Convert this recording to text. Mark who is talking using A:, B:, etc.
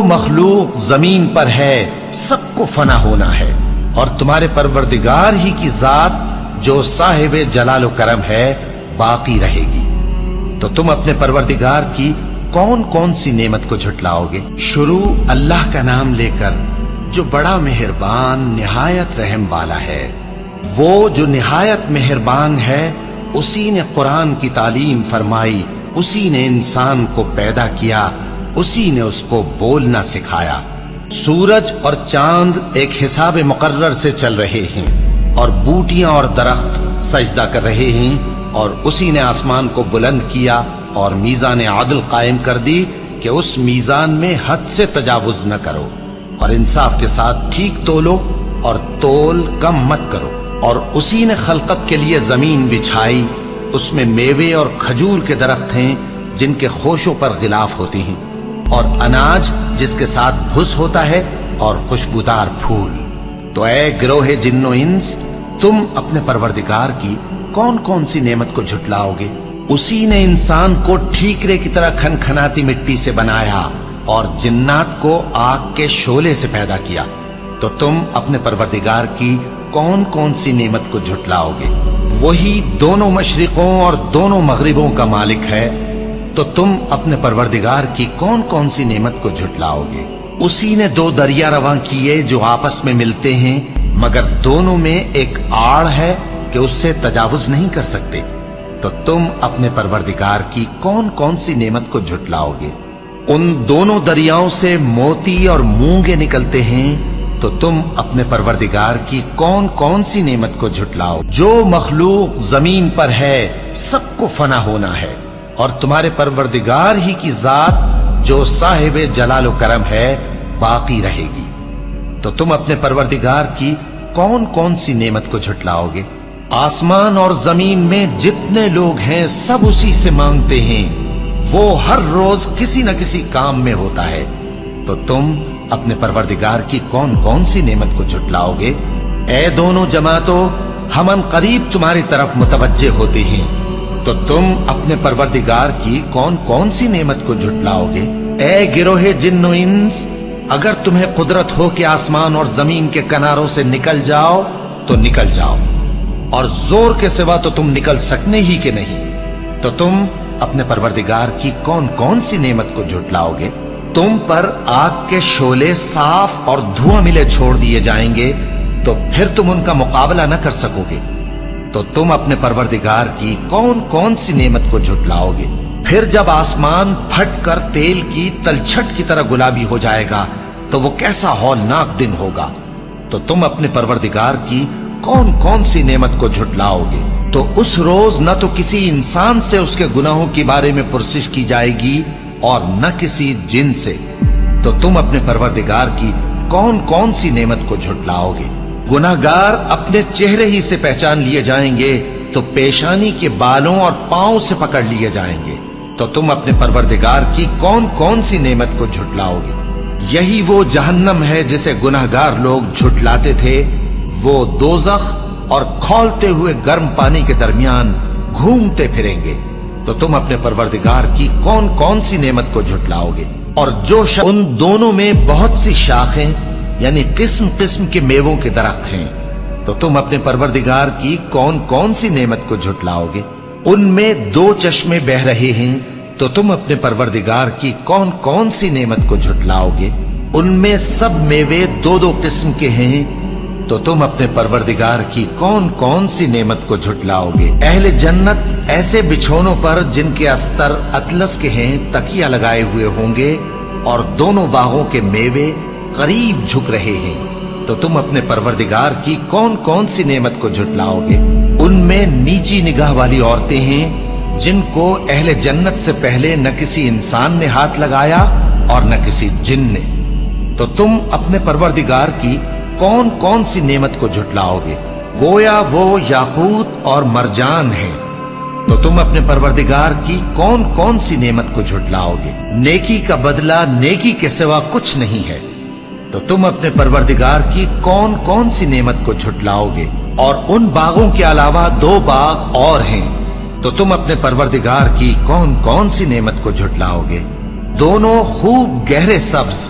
A: مخلوق زمین پر ہے سب کو فنا ہونا ہے، اور تمہارے پروردگار ہی کی ذات جو صاحب جلال و کرم ہے باقی رہے گی۔ تو تم اپنے پروردگار کی کون کون سی نعمت کو جھٹلاؤ گے؟ شروع اللہ کا نام لے کر جو بڑا مہربان نہایت رحم والا ہے۔ وہ جو نہایت مہربان ہے، اسی نے قرآن کی تعلیم فرمائی، اسی نے انسان کو پیدا کیا، اسی نے اس کو بولنا سکھایا۔ سورج اور چاند ایک حساب مقرر سے چل رہے ہیں، اور بوٹیاں اور درخت سجدہ کر رہے ہیں، اور اسی نے آسمان کو بلند کیا اور میزان عدل قائم کر دی کہ اس میزان میں حد سے تجاوز نہ کرو، اور انصاف کے ساتھ ٹھیک تولو اور تول کم مت کرو۔ اور اسی نے خلقت کے لیے زمین بچھائی، اس میں میوے اور کھجور کے درخت ہیں جن کے خوشوں پر غلاف ہوتی ہیں، اور اناج جس کے ساتھ بھس ہوتا ہے، اور خوشبودار پھول۔ تو اے گروہ جن و انس، تم اپنے پروردگار کی کون کون سی نعمت کو جھٹلاؤ گے؟ اسی نے انسان کو ٹھیکرے کی طرح کھنکھناتی مٹی سے بنایا اور جنات کو آگ کے شعلے سے پیدا کیا۔ تو تم اپنے پروردگار کی کون کون سی نعمت کو جھٹلاؤ گے؟ وہی دونوں مشرقوں اور دونوں مغربوں کا مالک ہے، تو تم اپنے پروردگار کی کون کون سی نعمت کو جھٹلاؤ گے؟ اسی نے دو دریا رواں کیے جو آپس میں ملتے ہیں، مگر دونوں میں ایک آڑ ہے کہ اس سے تجاوز نہیں کر سکتے۔ تو تم اپنے پروردگار کی کون کون سی نعمت کو جھٹلاؤ گے؟ ان دونوں دریاؤں سے موتی اور مونگے نکلتے ہیں، تو تم اپنے پروردگار کی کون کون سی نعمت کو جھٹلاؤ؟ جو مخلوق زمین پر ہے سب کو فنا ہونا ہے، اور تمہارے پروردگار ہی کی ذات جو صاحب جلال و کرم ہے باقی رہے گی۔ تو تم اپنے پروردگار کی کون کون سی نعمت کو جھٹلاؤ گے؟ آسمان اور زمین میں جتنے لوگ ہیں سب اسی سے مانگتے ہیں، وہ ہر روز کسی نہ کسی کام میں ہوتا ہے۔ تو تم اپنے پروردگار کی کون کون سی نعمت کو جھٹلاؤ گے؟ اے دونوں جماعتوں، ہم ان قریب تمہاری طرف متوجہ ہوتے ہیں، تو تم اپنے پروردگار کی کون کون سی نعمت کو جھٹلاؤ گے؟ اے گروہ جن و انس، اگر تمہیں قدرت ہو کہ آسمان اور زمین کے کناروں سے نکل جاؤ تو نکل جاؤ، اور زور کے سوا تو تم نکل سکنے ہی کہ نہیں، تو تم اپنے پروردگار کی کون کون سی نعمت کو جھٹلاؤ گے؟ تم پر آگ کے شعلے صاف اور دھواں ملے چھوڑ دیے جائیں گے، تو پھر تم ان کا مقابلہ نہ کر سکو گے۔ تو تم اپنے پروردگار کی کون کون سی نعمت کو جھٹلاؤ گے؟ پھر جب آسمان پھٹ کر تیل کی تلچھٹ کی طرح گلابی ہو جائے گا تو وہ کیسا ہولناک دن ہوگا۔ تو تم اپنے پروردگار کی کون کون سی نعمت کو جھٹلاؤ گے؟ تو اس روز نہ تو کسی انسان سے اس کے گناہوں کے بارے میں پرسش کی جائے گی اور نہ کسی جن سے۔ تو تم اپنے پروردگار کی کون کون سی نعمت کو جھٹلاؤ گے؟ گناہگار اپنے چہرے ہی سے پہچان لیے جائیں گے تو پیشانی کے بالوں اور پاؤں سے پکڑ لیے جائیں گے۔ تو تم اپنے پروردگار کی کون کون سی نعمت کو جھٹلاؤ گے؟ یہی وہ جہنم ہے جسے گناہگار لوگ جھٹلاتے تھے، وہ دوزخ اور کھولتے ہوئے گرم پانی کے درمیان گھومتے پھریں گے۔ تو تم اپنے پروردگار کی کون کون سی نعمت کو جھٹلاؤ گے؟ اور جو ان دونوں میں بہت سی شاخیں یعنی قسم قسم کے میووں کے درخت ہیں، تو تم اپنے پروردگار کی کون کون سی نعمت کو جھٹلاؤ گے؟ ان میں دو چشمے بہ رہے ہیں، تو تم اپنے پروردگار کی کون کون سی نعمت کو جھٹلاؤ گے؟ ان میں سب میوے دو دو قسم کے ہیں، تو تم اپنے پروردگار کی کون کون سی نعمت کو جھٹلاؤ گے؟ اہل جنت ایسے بچھونوں پر جن کے استر اطلس کے ہیں تکیہ لگائے ہوئے ہوں گے، اور دونوں باغوں کے میوے قریب جھک رہے ہیں، تو تم اپنے پروردگار کی کون کون سی نعمت کو جھٹلاؤ گے؟ ان میں نیچی نگاہ والی عورتیں ہیں جن کو اہل جنت سے پہلے نہ کسی انسان نے ہاتھ لگایا اور نہ کسی جن نے۔ تو تم اپنے پروردگار کی کون کون سی نعمت کو جھٹلاؤ گے؟ گویا وہ یاقوت اور مرجان ہیں، تو تم اپنے پروردگار کی کون کون سی نعمت کو جھٹلاؤ گے؟ نیکی کا بدلہ نیکی کے سوا کچھ نہیں ہے، تو تم اپنے پروردگار کی کون کون سی نعمت کو جھٹلاؤ گے؟ اور ان باغوں کے علاوہ دو باغ اور ہیں، تو تم اپنے پروردگار کی کون کون سی نعمت کو جھٹلاؤ گے؟ دونوں خوب گہرے سبز